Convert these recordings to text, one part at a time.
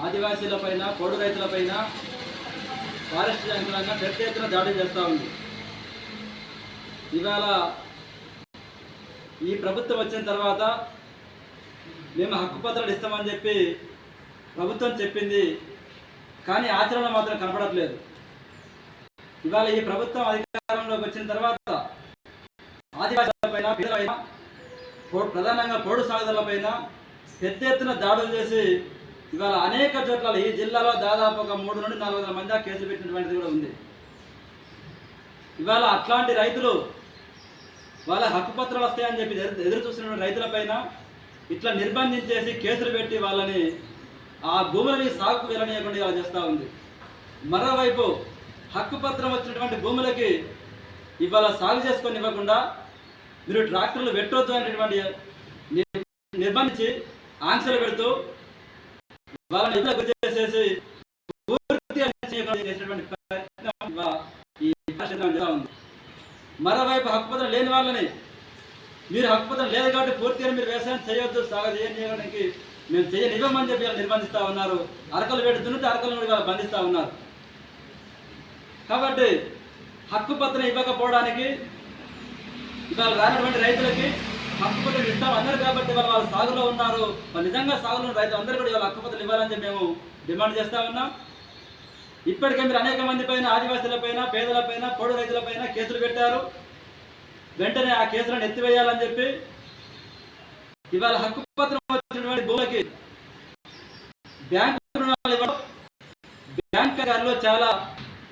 ఆదివాసీలపైన, పోడు రైతులపైన ఫారెస్ట్ యంత్రాంగం పెద్ద ఎత్తున దాడి చేస్తూ ఉంది. ఇవాళ ఈ ప్రభుత్వం వచ్చిన తర్వాత మేము హక్కుపత్రాలు ఇస్తామని చెప్పి ప్రభుత్వం చెప్పింది, కానీ ఆచరణ మాత్రం కనపడట్లేదు. ఇవాళ ఈ ప్రభుత్వం అధికారంలోకి వచ్చిన తర్వాత ఆదివాసీలపైన, పేదలపైన, ప్రధానంగా పోడు సాగుదారులపైన పెద్ద ఎత్తున దాడులు చేసి ఇవాళ అనేక చోట్ల ఈ జిల్లాలో దాదాపు ఒక 3 నుండి 400 మంది కేసులు పెట్టినటువంటిది కూడా ఉంది. ఇవాళ అట్లాంటి రైతులు వాళ్ళ హక్కుపత్రాలు వస్తాయని చెప్పి ఎదురు చూస్తున్న రైతులపైన ఇట్లా నిర్బంధించేసి కేసులు పెట్టి వాళ్ళని ఆ భూములని సాగుకు వెళ్ళనీయకుండా ఇలా చేస్తూ ఉంది. మరోవైపు హక్కుపత్రం వచ్చినటువంటి భూములకి ఇవాళ సాగు చేసుకొని ఇవ్వకుండా మీరు ట్రాక్టర్లు పెట్టొద్దు అనేటువంటి నిర్బంధించి ఆంక్షలు పెడుతూ వాళ్ళని ఇట్లా గురి చేసేసి చేసేటువంటి ఉంది. మరోవైపు హక్కుపత్రం లేని వాళ్ళని మీరు హక్కుపత్రం లేదు కాబట్టి పూర్తిగా మీరు వ్యవసాయం చేయొద్దు, సాగు చేయడానికి మేము చేయనివ్వమని చెప్పి నిర్బంధిస్తూ ఉన్నారు. అరకలు పెడుతుంటే అరకలను కూడా బంధిస్తూ ఉన్నారు. కాబట్టి హక్కుపత్రం ఇవ్వకపోవడానికి ఇవాళ రానటువంటి రైతులకి హక్కుపత్రం ఇస్తాం అన్నారు కాబట్టి వాళ్ళ సాగులో ఉన్నారు. వాళ్ళు నిజంగా సాగులో రైతులు అందరూ కూడా ఇవాళ హక్కుపత్రం ఇవ్వాలని చెప్పి మేము డిమాండ్ చేస్తూ ఉన్నాం. ఇప్పటికే మీరు అనేక మంది పైన, ఆదివాసీలపైన, పేదలపైన, పొడు రైతులపైన కేసులు పెట్టారు. వెంటనే ఆ కేసులను ఎత్తివేయాలని చెప్పి ఇవాళ హక్కుపత్రం వచ్చినటువంటి భూములకి బ్యాంకు రుణాలు ఇవ్వడం, బ్యాంక్ అధికారులు చాలా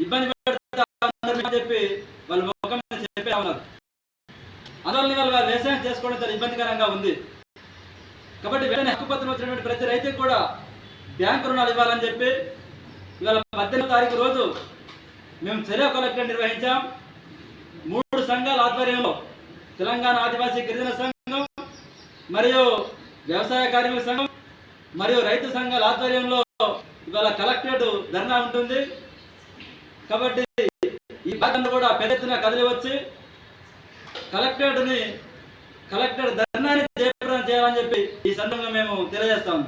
ఇబ్బంది పెడతారని చెప్పి వాళ్ళు ముఖం చెప్పే ఉన్నారు. అందువల్ల వాళ్ళు వ్యవసాయం చేసుకోవడం చాలా ఇబ్బందికరంగా ఉంది. కాబట్టి వెంటనే హక్కుపత్రం వచ్చినటువంటి ప్రతి రైతుకి కూడా బ్యాంకు రుణాలు ఇవ్వాలని చెప్పి ఇవాళ 18వ తారీఖు రోజు మేము చెరువు కలెక్టర్ నిర్వహించాం. 3 సంఘాల ఆధ్వర్యంలో తెలంగాణ ఆదివాసీ గిరిజన సంఘం మరియు వ్యవసాయ కార్మిక సంఘం మరియు రైతు సంఘాల ఆధ్వర్యంలో ఇవాళ కలెక్టరేట్ ధర్నా ఉంటుంది. కాబట్టి ఈ భాగంలో కూడా పెద్ద ఎత్తున కదిలి వచ్చి కలెక్టర్ ధర్నాన్ని జయప్రదం చేయాలని చెప్పి ఈ సందర్భంగా మేము తెలియజేస్తాము.